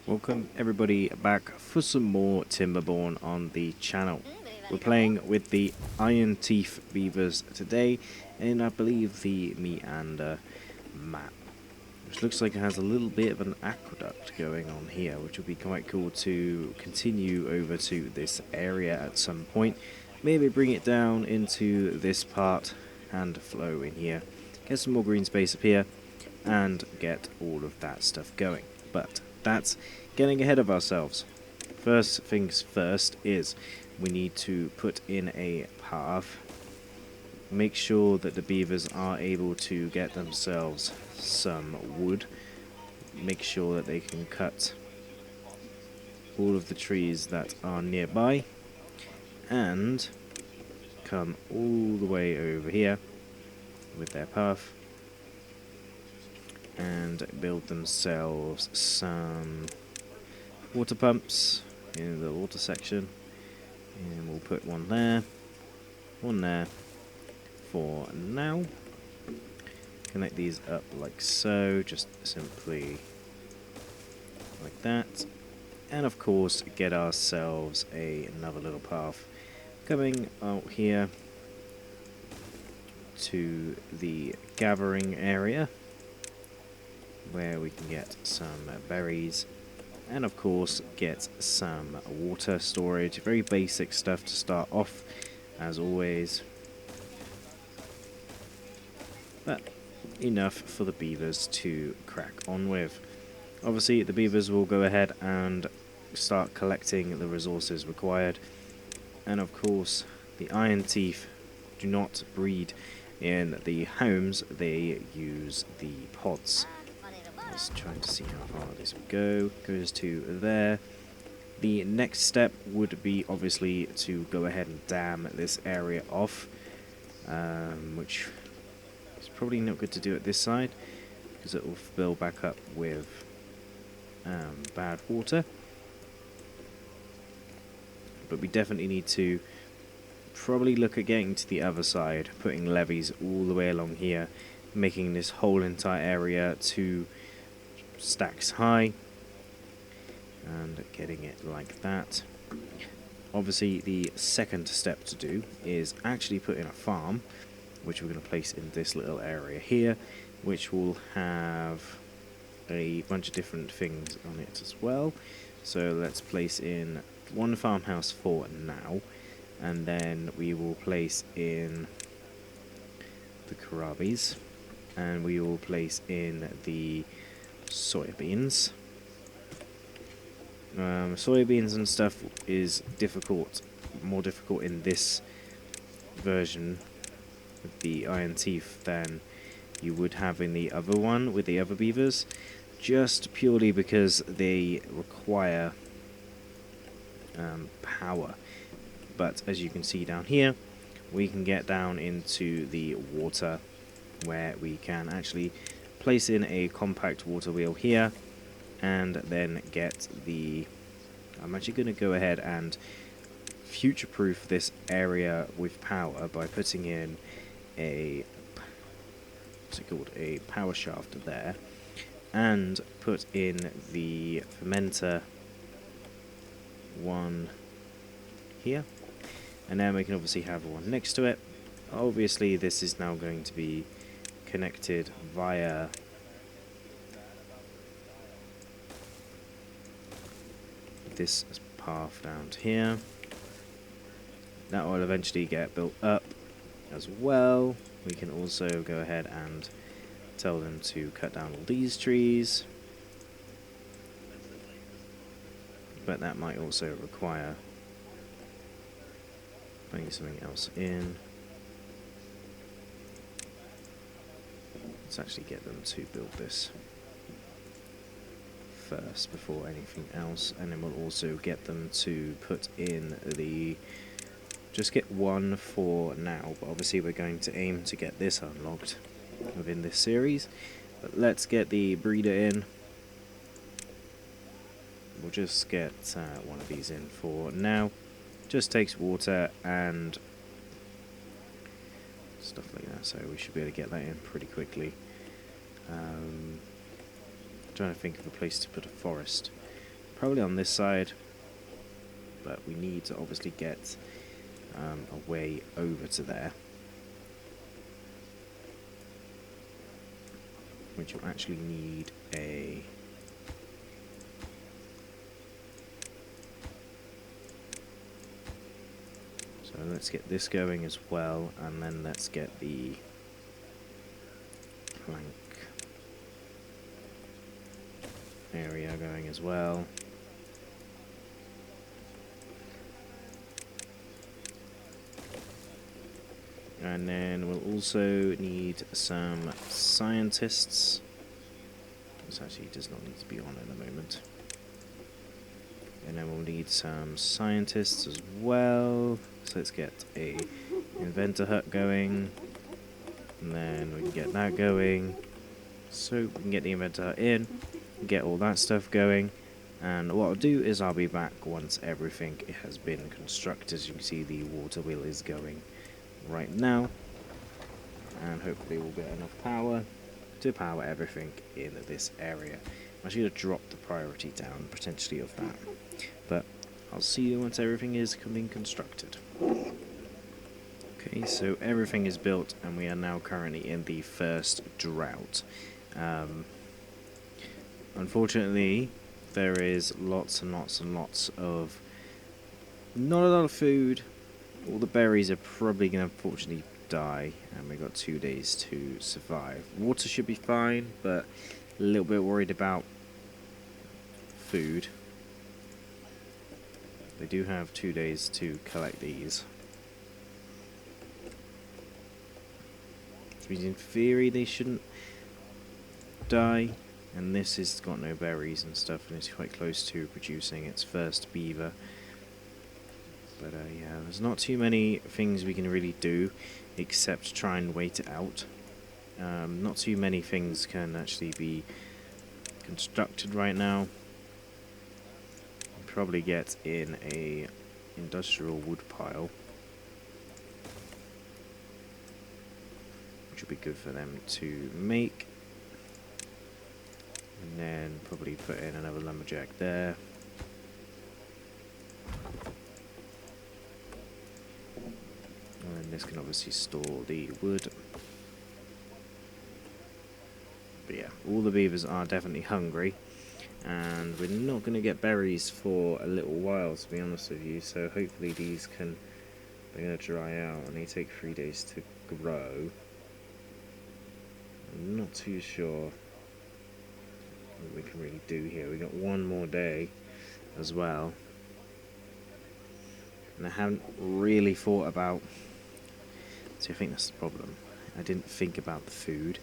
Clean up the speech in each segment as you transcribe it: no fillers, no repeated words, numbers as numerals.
Welcome everybody back for some more Timberborn on the channel. We're playing with the Iron Teeth Beavers today in I believe the Meander map, which looks like it has a little bit of an aqueduct going on here, which will be quite cool to continue over to this area at some point. Maybe bring it down into this part and flow in here, get some more green space up here and get all of that stuff going. But that's getting ahead of ourselves. First things first is we need to put in a path, make sure that the beavers are able to get themselves some wood, make sure that they can cut all of the trees that are nearby, and come all the way over here with their path and build themselves some water pumps in the water section, and we'll put one there for now. Connect these up like so, just simply like that, and of course get ourselves another little path coming out here to the gathering area where we can get some berries and of course get some water storage. Very basic stuff to start off as always, but enough for the beavers to crack on with. Obviously the beavers will go ahead and start collecting the resources required, and of course the iron teeth do not breed in the homes, they use the pods. Just trying to see how far this would go. Goes to there. The next step would be obviously to go ahead and dam this area off, which is probably not good to do at this side because it will fill back up with bad water. But we definitely need to probably look at getting to the other side, putting levees all the way along here, making this whole entire area 2 stacks high and getting it like that. Obviously the second step to do is actually put in a farm, which we're going to place in this little area here, which will have a bunch of different things on it as well. So let's place in one farmhouse for now, and then we will place in the Karabis, and we will place in the soybeans. Soybeans and stuff is more difficult in this version with the iron teeth than you would have in the other one with the other beavers, just purely because they require power. But as you can see down here, we can get down into the water where we can actually place in a compact water wheel here and then get the... I'm actually going to go ahead and future-proof this area with power by putting in a... what's it called? A power shaft there, and put in the fermenter one here, and then we can obviously have one next to it. Obviously this is now going to be connected via this path down to here. That will eventually get built up as well. We can also go ahead and tell them to cut down all these trees, but that might also require putting something else in. Let's actually get them to build this first before anything else, and then we'll also get them to put in the... just get one for now, but obviously we're going to aim to get this unlocked within this series. But let's get the breeder in. We'll just get one of these in for now. Just takes water and stuff like that, so we should be able to get that in pretty quickly. Trying to think of a place to put a forest. probably on this side, but we need to obviously get a way over to there, which will actually need a so let's get this going as well, and then let's get the plank area going as well. And then we'll also need some scientists. This actually does not need to be on at the moment. And then we'll need some scientists as well. So let's get a inventor hut going. And then we can get that going. So we can get the inventor hut in, get all that stuff going. And what I'll do is I'll be back once everything has been constructed. As you can see, the water wheel is going right now, and hopefully we'll get enough power to power everything in this area. I should have dropped the priority down potentially of that, but I'll see you once everything is being constructed. Okay, so everything is built and we are now currently in the first drought. Unfortunately, there is lots and lots and lots of not a lot of food. All the berries are probably going to unfortunately die, and we've got 2 days to survive. Water should be fine, but a little bit worried about food. They do have 2 days to collect these. Which means in theory they shouldn't die, and this has got no berries and stuff, and it's quite close to producing its first beaver. But yeah, there's not too many things we can really do except try and wait it out. Not too many things can actually be constructed right now. Probably get in a industrial wood pile, which would be good for them to make. And then probably put in another lumberjack there. And this can obviously store the wood. But yeah, all the beavers are definitely hungry, and we're not going to get berries for a little while, to be honest with you. So hopefully these they're going to dry out, and they take 3 days to grow. I'm not too sure what we can really do here. We got one more day as well, and I haven't really thought about. So I think that's the problem. I didn't think about the food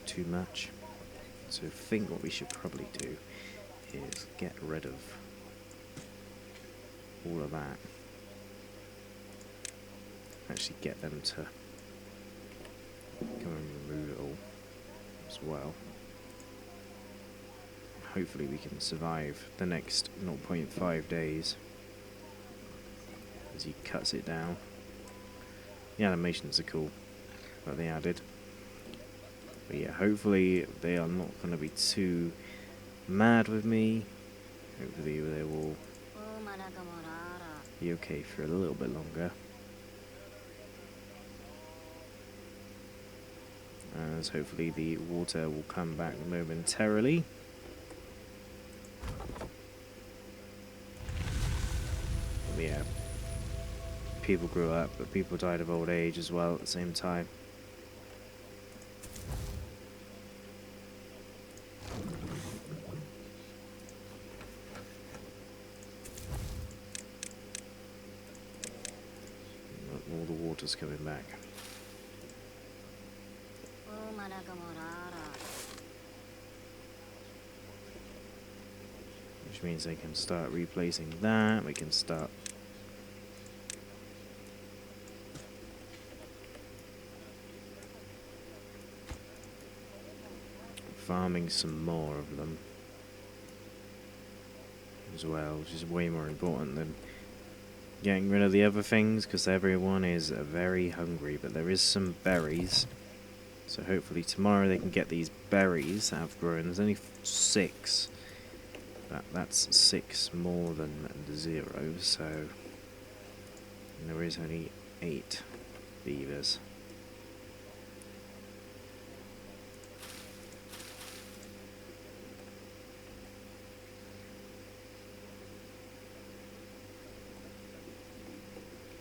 too much. So I think what we should probably do is get rid of all of that. Actually get them to come and remove it all as well. Hopefully we can survive the next 0.5 days. As he cuts it down. The animations are cool that they added. But yeah, hopefully they are not going to be too mad with me. Hopefully they will be okay for a little bit longer. As hopefully the water will come back momentarily. But yeah. People grew up, but people died of old age as well at the same time. All the water's coming back. Which means they can start replacing that. We can start farming some more of them as well, which is way more important than getting rid of the other things, because everyone is very hungry. But there is some berries So hopefully tomorrow they can get these berries that have grown. There's only 6. That's 6 more than the 0, so and there is only 8 beavers.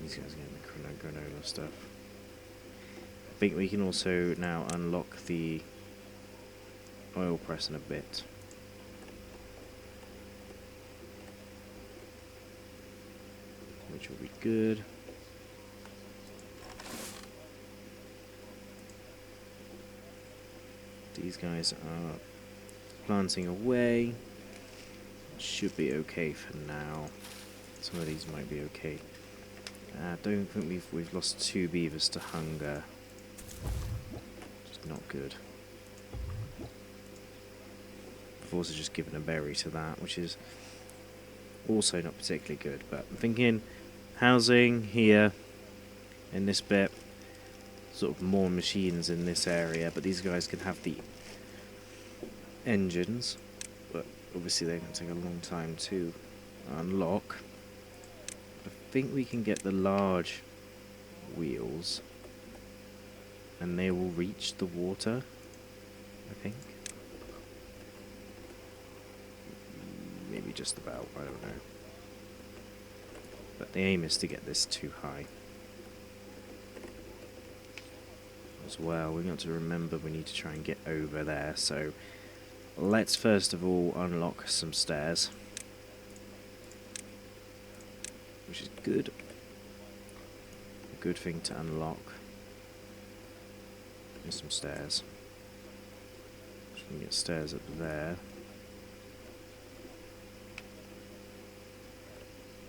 These guys are getting the granola stuff. I think we can also now unlock the oil press in a bit. Which will be good. These guys are planting away. Should be okay for now. Some of these might be okay. I don't think we've lost 2 beavers to hunger. Just not good. I've also just given a berry to that, which is also not particularly good. But I'm thinking housing here in this bit, sort of more machines in this area, but these guys can have the engines, but obviously they're going to take a long time to unlock. I think we can get the large wheels and they will reach the water, I think. Maybe just about, I don't know. But the aim is to get this too high. As well, we've got to remember we need to try and get over there, so let's first of all unlock some stairs. Which is good. A good thing to unlock. There's some stairs. So we can get stairs up there.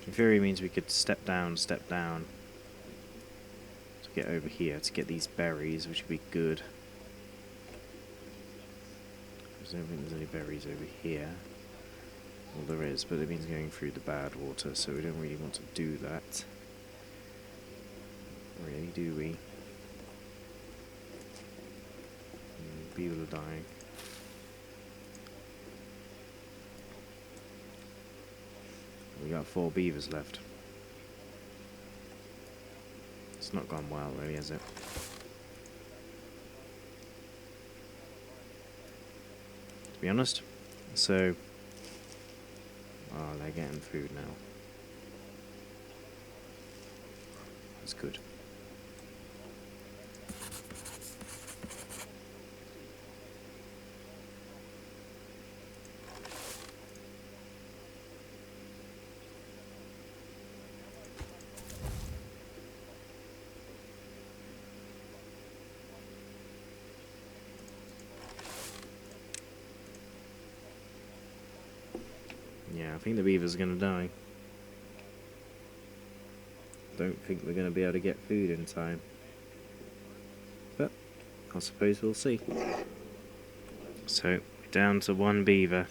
In theory means we could step down to get over here to get these berries, which would be good. I don't think there's any berries over here. Well, there is, but it means going through the bad water, so we don't really want to do that. Really, do we? People are dying. We got 4 beavers left. It's not gone well, really, has it? To be honest. So, oh, they're getting food now. That's good. Yeah, I think the beavers are going to die. Don't think we're going to be able to get food in time. But I suppose we'll see. So, down to 1 beaver.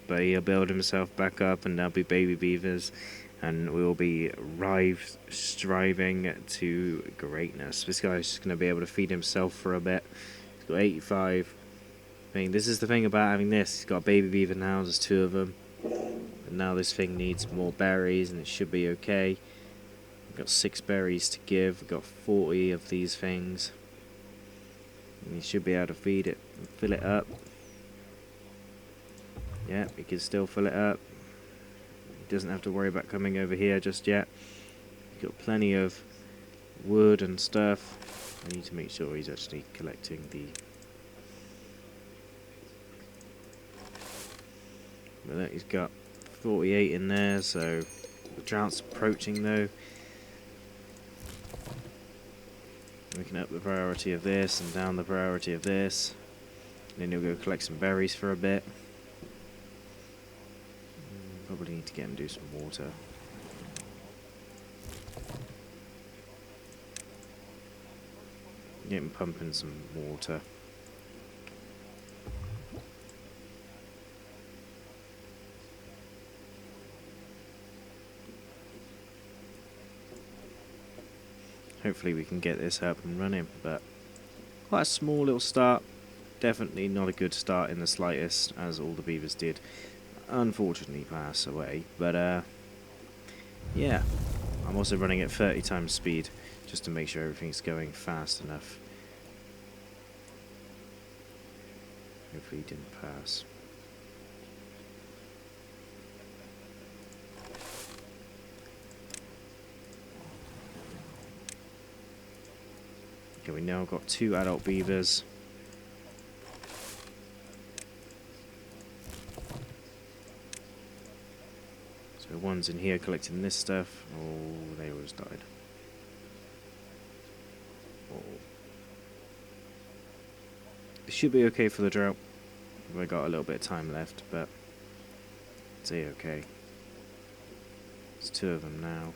But he'll build himself back up and there'll be baby beavers. And we'll be striving to greatness. This guy's just going to be able to feed himself for a bit. He's got 85. I mean, this is the thing about having this. He's got a baby beaver now, there's 2 of them. And now this thing needs more berries and it should be okay. We've got 6 berries to give. We've got 40 of these things. And you should be able to feed it and fill it up. Yeah, we can still fill it up. He doesn't have to worry about coming over here just yet. We've got plenty of wood and stuff. I need to make sure he's actually collecting the... But look, he's got 48 in there, so the drought's approaching though. We can up the priority of this and down the priority of this. And then he'll go collect some berries for a bit. Probably need to get him to do some water. Get him pumping some water. Hopefully we can get this up and running, but quite a small little start. Definitely not a good start in the slightest, as all the beavers did unfortunately pass away. But yeah, I'm also running at 30 times speed just to make sure everything's going fast enough. Hopefully he didn't pass. Okay, we now got 2 adult beavers. So one's in here collecting this stuff. Oh, they always died. Oh. It should be okay for the drought. We've got a little bit of time left, but it's okay. There's 2 of them now.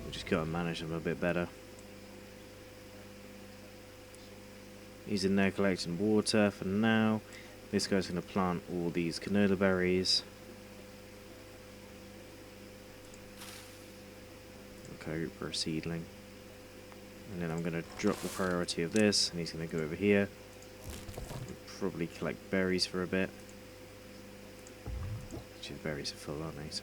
We just gotta manage them a bit better. He's in there collecting water for now. This guy's gonna plant all these canola berries. Okay, for a seedling. And then I'm gonna drop the priority of this, and he's gonna go over here. Probably collect berries for a bit. Actually, the berries are full, aren't they? So.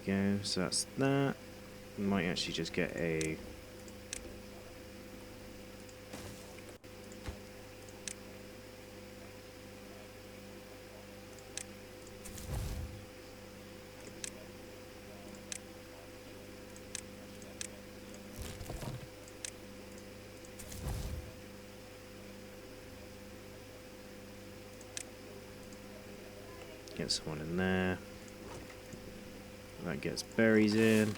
There we go, so that's that. We might actually just get a... Get someone in there. That gets berries in.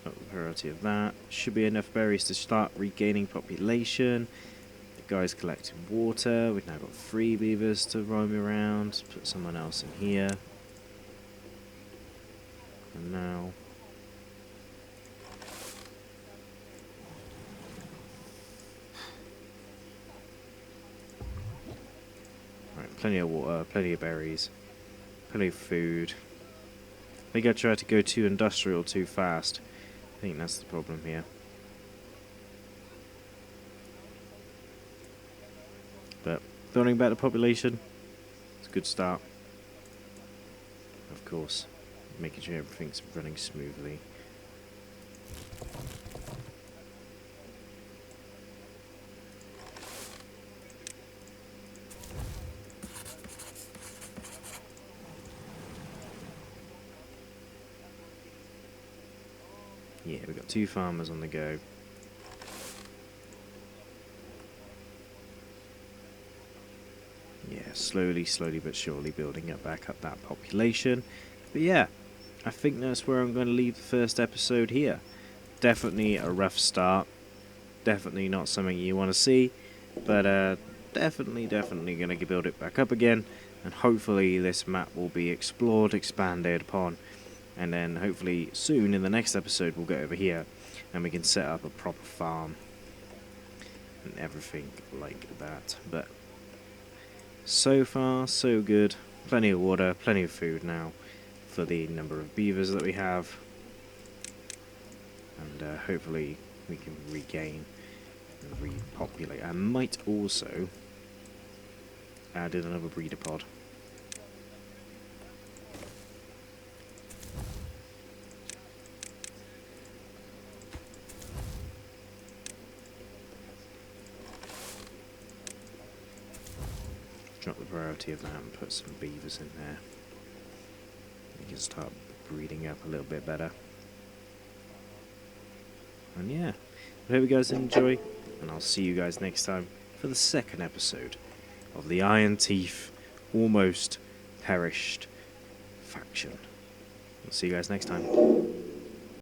Got the priority of that. Should be enough berries to start regaining population. The guy's collecting water. We've now got 3 beavers to roam around. Put someone else in here. And now... Right, plenty of water, plenty of berries. Plenty of food. I think I tried to go too industrial too fast. I think that's the problem here. But building back the population, it's a good start. Of course, making sure everything's running smoothly. Yeah, we've got 2 farmers on the go. Yeah, slowly but surely building back up that population. But yeah, I think that's where I'm going to leave the first episode here. Definitely a rough start. Definitely not something you want to see. But definitely going to build it back up again. And hopefully this map will be explored, expanded upon. And then hopefully soon in the next episode we'll go over here and we can set up a proper farm and everything like that. But so far so good. Plenty of water, plenty of food now for the number of beavers that we have. And hopefully we can regain and repopulate. I might also add in another breeder pod. Drop the priority of that and put some beavers in there. We can start breeding up a little bit better. And yeah, I hope you guys enjoy, and I'll see you guys next time for the second episode of the Iron Teeth almost perished faction. I'll see you guys next time.